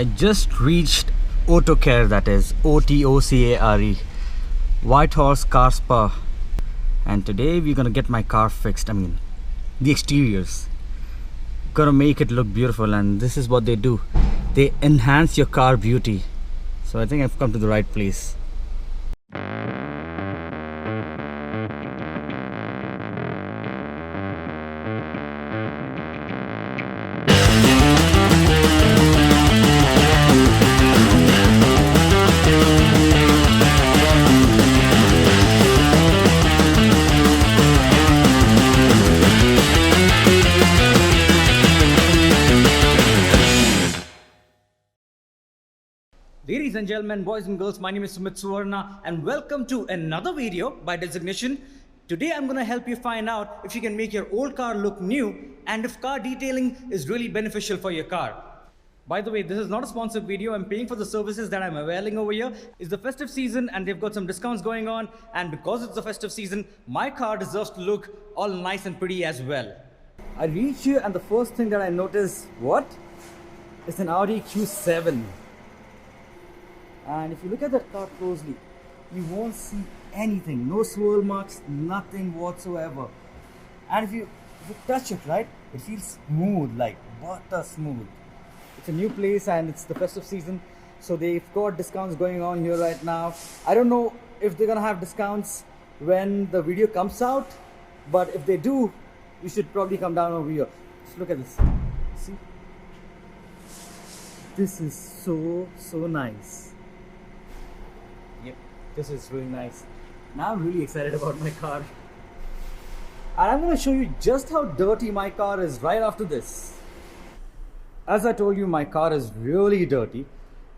I just reached Autocare, that is OTOCARE, Whitehorse Car Spa, and today we're gonna get my car fixed. I mean, the exteriors. Gonna make it look beautiful, and this is what they do. They enhance your car beauty. So I think I've come to the right place. Ladies and gentlemen, boys and girls, my name is Sumit Suvarna and welcome to another video by DESIgnition. Today I'm going to help you find out if you can make your old car look new and if car detailing is really beneficial for your car. By the way, this is not a sponsored video. I'm paying for the services that I'm availing over here. It's the festive season and they've got some discounts going on, and because it's the festive season, my car deserves to look all nice and pretty as well. I reach here and the first thing that I notice, what? It's an Audi Q7. And if you look at that car closely, you won't see anything, no swirl marks, nothing whatsoever. And if you touch it, right, it feels smooth, like butter smooth. It's a new place and it's the festive season, so they've got discounts going on here right now. I don't know if they're gonna have discounts when the video comes out, but if they do, you should probably come down over here. Just look at this. See? This is so nice. Yep, this is really nice. Now I'm really excited about my car. And I'm going to show you just how dirty my car is right after this. As I told you, my car is really dirty.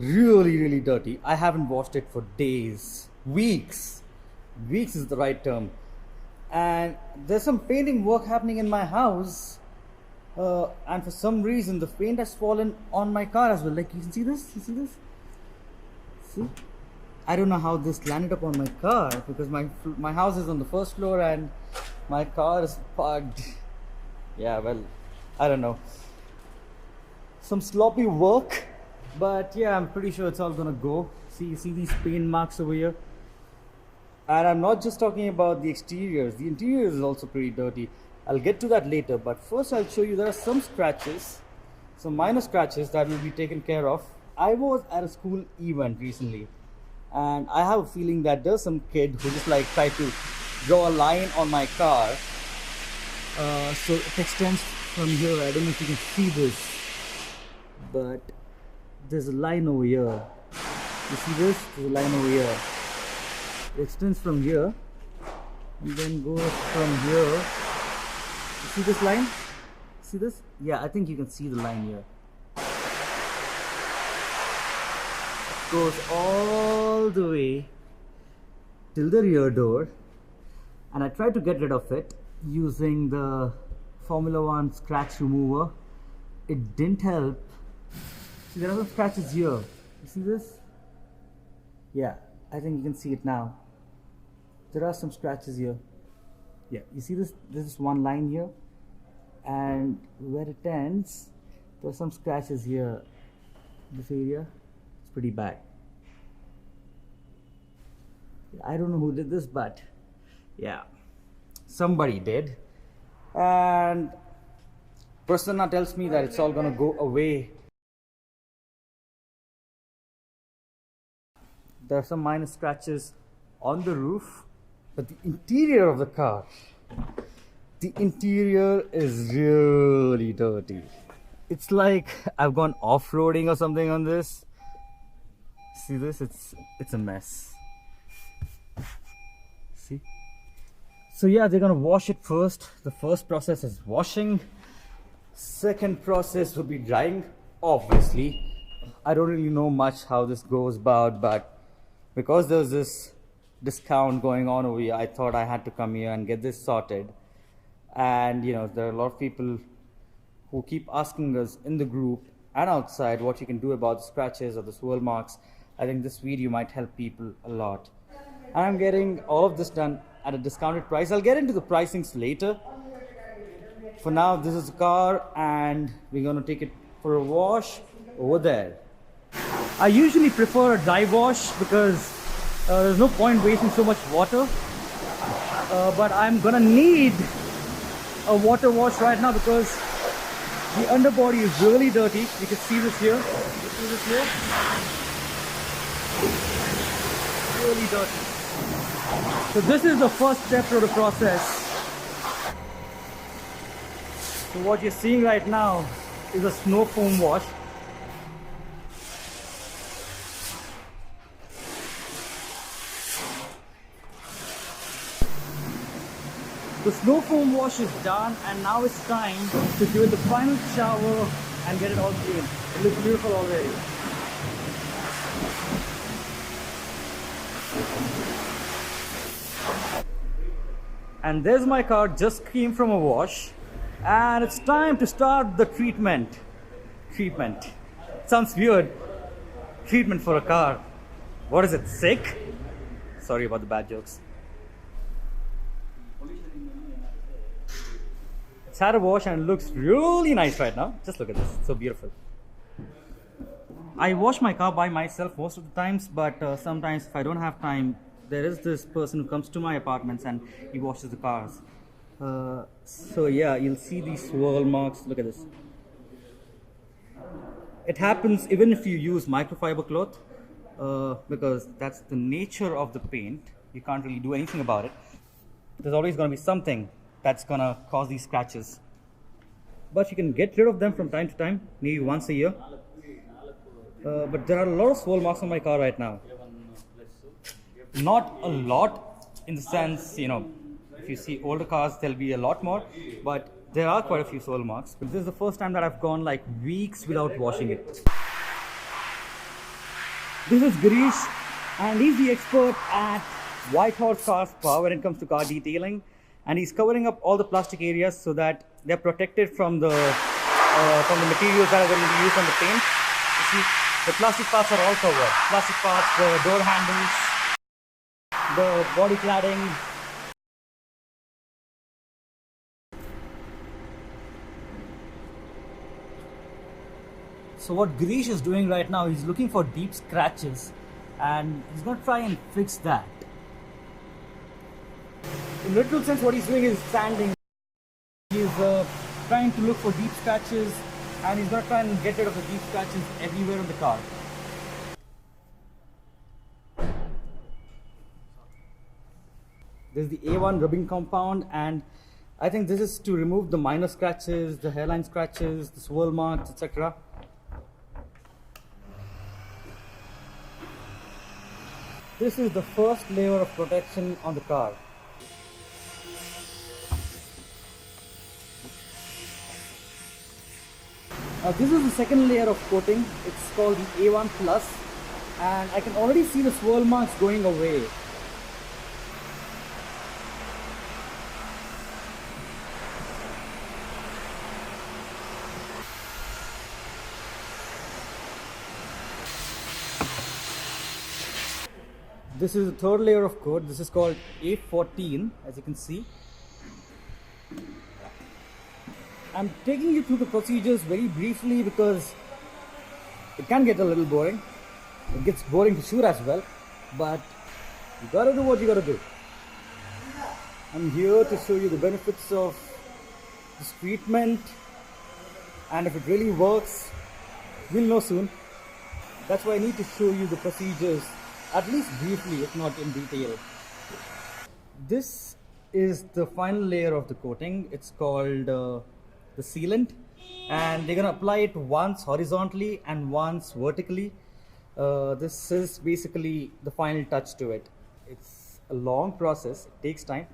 Really dirty. I haven't washed it for days. Weeks. Weeks is the right term. And there's some painting work happening in my house. And for some reason, the paint has fallen on my car as well. Like, you can see this? You see this? See? I don't know how this landed up on my car because my house is on the first floor and my car is parked. Yeah, well, I don't know. Some sloppy work, but yeah, I'm pretty sure it's all gonna go. See, you see these paint marks over here? And I'm not just talking about the exteriors. The interior is also pretty dirty. I'll get to that later, but first I'll show you there are some scratches, some minor scratches that will be taken care of. I was at a school event recently, and I have a feeling that there's some kid who just like tried to draw a line on my car. So it extends from here. I don't know if you can see this, but there's a line over here. You see this? There's a line over here. It extends from here and then goes from here. You see this line? See this? Yeah, I think you can see the line here. Goes all the way till the rear door, and I tried to get rid of it using the Formula 1 scratch remover. It didn't help. See, there are some scratches here. You see this? Yeah, I think you can see it now. There are some scratches here. Yeah, you see this? This is one line here, and where it ends, there are some scratches here. This area. Pretty bad. I don't know who did this, but yeah, somebody did. And Prasanna tells me that it's all gonna go away. There are some minor scratches on the roof, but the interior of the car, the interior is really dirty. It's like I've gone off-roading or something on this. See this? It's a mess. See? So yeah, they're gonna wash it first. The first process is washing. Second process will be drying. Obviously, I don't really know much how this goes about, but because there's this discount going on over here, I thought I had to come here and get this sorted. And you know, there are a lot of people who keep asking us in the group and outside what you can do about the scratches or the swirl marks. I think this video might help people a lot. I'm getting all of this done at a discounted price. I'll get into the pricings later. For now, this is the car and we're going to take it for a wash over there. I usually prefer a dry wash because there's no point wasting so much water. But I'm gonna need a water wash right now because the underbody is really dirty. You can see this here. You see this here? Really dirty. So this is the first step to the process. So what you're seeing right now is a snow foam wash. The snow foam wash is done, and now it's time to give it the final shower and get it all clean. It looks beautiful already. And there's my car, just came from a wash, and it's time to start the treatment. Treatment. Sounds weird. Treatment for a car. What is it, sick? Sorry about the bad jokes. It's had a wash and it looks really nice right now. Just look at this, it's so beautiful. I wash my car by myself most of the times, but sometimes if I don't have time, there is this person who comes to my apartments and he washes the cars. So yeah, you'll see these swirl marks. Look at this. It happens even if you use microfiber cloth, because that's the nature of the paint. You can't really do anything about it. There's always going to be something that's going to cause these scratches. But you can get rid of them from time to time, maybe once a year. But there are a lot of swirl marks on my car right now. Not a lot in the sense, you know, if you see older cars, there'll be a lot more. But there are quite a few swirl marks. But this is the first time that I've gone like weeks without washing it. This is Girish, and he's the expert at White Horse Car Spa when it comes to car detailing. And he's covering up all the plastic areas so that they're protected from the materials that are going to be used on the paint. You see, the plastic parts are all covered. Plastic parts, the door handles, the body cladding. So what Girish is doing right now, he's looking for deep scratches and he's going to try and fix that. In literal sense, what he's doing is sanding. He's trying to look for deep scratches, and he's going to try and get rid of the deep scratches everywhere on the car. There's the A1 rubbing compound, and I think this is to remove the minor scratches, the hairline scratches, the swirl marks, etc. This is the first layer of protection on the car. This is the second layer of coating. It's called the A1 Plus, and I can already see the swirl marks going away. This is the third layer of coat. This is called A14, as you can see. I'm taking you through the procedures very briefly because it can get a little boring. It gets boring to shoot as well, but you gotta do what you gotta do. I'm here to show you the benefits of this treatment, and if it really works, we'll know soon. That's why I need to show you the procedures, at least briefly, if not in detail. This is the final layer of the coating. It's called the sealant, and they're gonna apply it once horizontally and once vertically. This is basically the final touch to it. It's a long process, it takes time.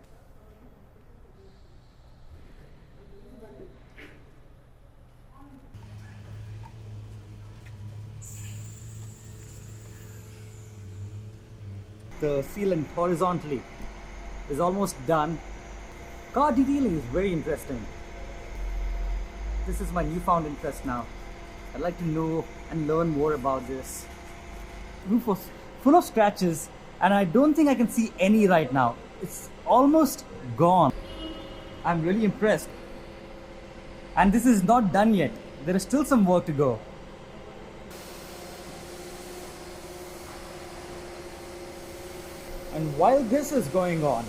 The sealant horizontally is almost done. Car detailing is very interesting. This is my newfound interest now. I'd like to know and learn more about this. Roof was full of scratches, and I don't think I can see any right now. It's almost gone. I'm really impressed. And this is not done yet. There is still some work to go. And while this is going on,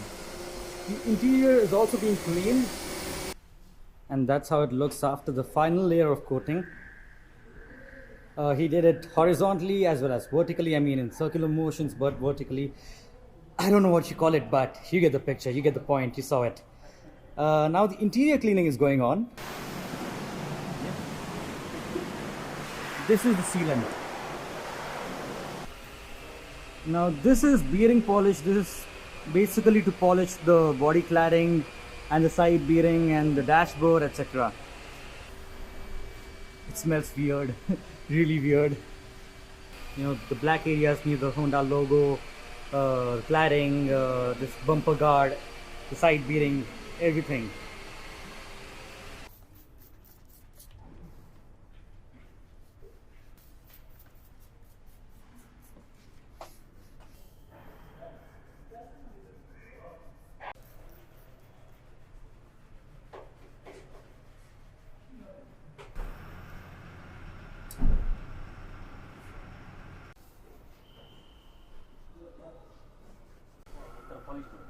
the interior is also being cleaned, and that's how it looks after the final layer of coating. He did it horizontally as well as vertically. I mean in circular motions, but vertically. I don't know what you call it, but you get the picture, you get the point, you saw it. Now the interior cleaning is going on. This is the sealant. Now this is bearing polish. This is basically to polish the body cladding and the side bearing and the dashboard, etc. It smells weird, really weird. You know, the black areas near the Honda logo, cladding, this bumper guard, the side bearing, everything.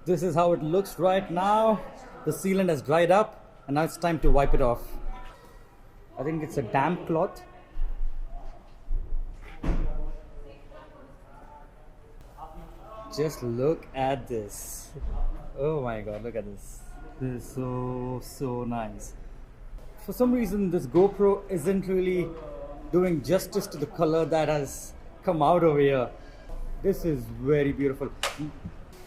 This is how it looks right now. The sealant has dried up and now it's time to wipe it off. I think it's a damp cloth. Just look at this. Oh my god, look at this. This is so nice. For some reason this GoPro isn't really doing justice to the color that has come out over here. This is very beautiful.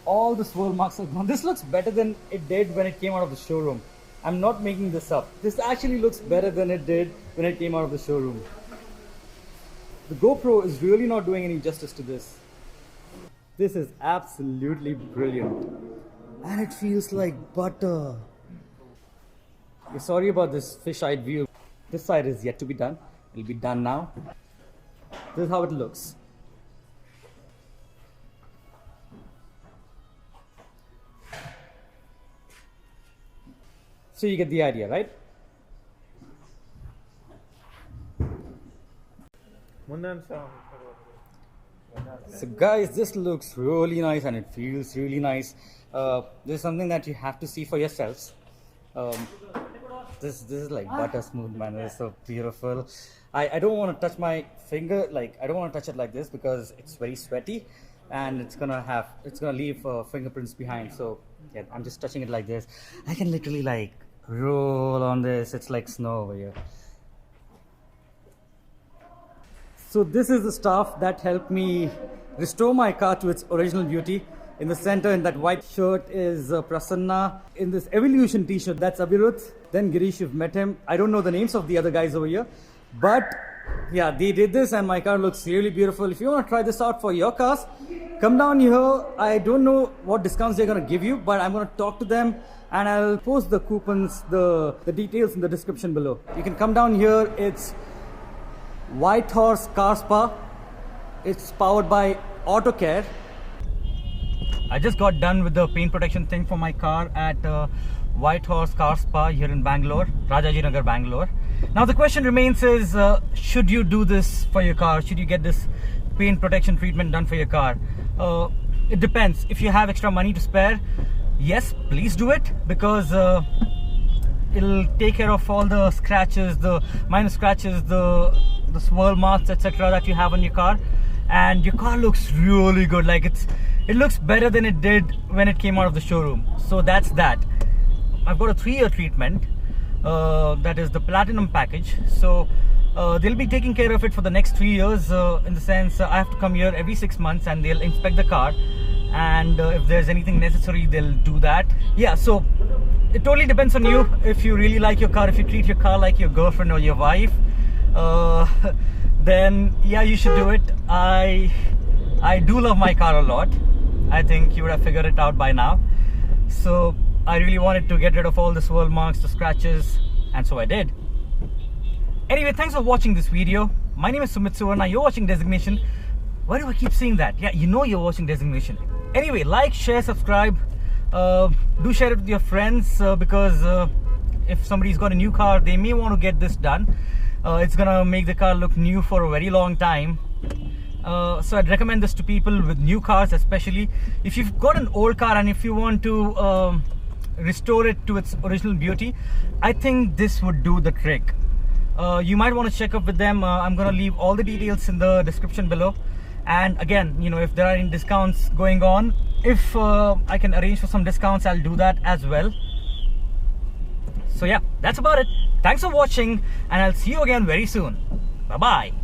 All the swirl marks are gone. This looks better than it did when it came out of the showroom. I'm not making this up. This actually looks better than it did when it came out of the showroom. The GoPro is really not doing any justice to this. This is absolutely brilliant. And it feels like butter. Sorry about this fish-eyed view. This side is yet to be done. It'll be done now. This is how it looks. So you get the idea, right? So guys, this looks really nice and it feels really nice. This is something that you have to see for yourselves. This is like butter smooth, man. It's so beautiful. I don't want to touch my finger, like I don't want to touch it like this because it's very sweaty and it's gonna leave fingerprints behind. So yeah, I'm just touching it like this. I can literally like roll on this. It's like snow over here. So this is the stuff that helped me restore my car to its original beauty. In the center, in that white shirt, is Prasanna. In this Evolution t-shirt, that's Abhiruth. Then Girish, you've met him. I don't know the names of the other guys over here, but yeah, they did this and my car looks really beautiful. If you want to try this out for your cars, come down here. I don't know what discounts they're going to give you, but I'm going to talk to them and I'll post the coupons, the details in the description below. You can come down here. It's White Horse Car Spa. It's powered by AutoCare. I just got done with the paint protection thing for my car at White Horse Car Spa here in Bangalore, Rajajinagar, Bangalore. Now the question remains is, should you do this for your car? Should you get this paint protection treatment done for your car? It depends. If you have extra money to spare, yes, please do it, because it'll take care of all the scratches, the minor scratches, the swirl marks, etc. that you have on your car, and your car looks really good. Like it looks better than it did when it came out of the showroom. So that's that. I've got a 3-year treatment, that is the platinum package. So they'll be taking care of it for the next 3 years, in the sense I have to come here every 6 months and they'll inspect the car, and if there's anything necessary they'll do that. Yeah, so it totally depends on you. If you really like your car, if you treat your car like your girlfriend or your wife, then yeah, you should do it. I do love my car a lot. I think you would have figured it out by now. So I really wanted to get rid of all the swirl marks, the scratches, and so I did. Anyway, thanks for watching this video. My name is Sumit Suvarna. You're watching DESIgnition. Why do I keep saying that? Yeah, you know you're watching DESIgnition. Anyway, like, share, subscribe. Do share it with your friends, because if somebody's got a new car, they may want to get this done. It's gonna make the car look new for a very long time, So I'd recommend this to people with new cars, especially if you've got an old car and if you want to restore it to its original beauty. I think this would do the trick. You might want to check up with them. I'm gonna leave all the details in the description below. And again, you know, if there are any discounts going on, if I can arrange for some discounts, I'll do that as well. So yeah, that's about it. Thanks for watching, and I'll see you again very soon. Bye bye.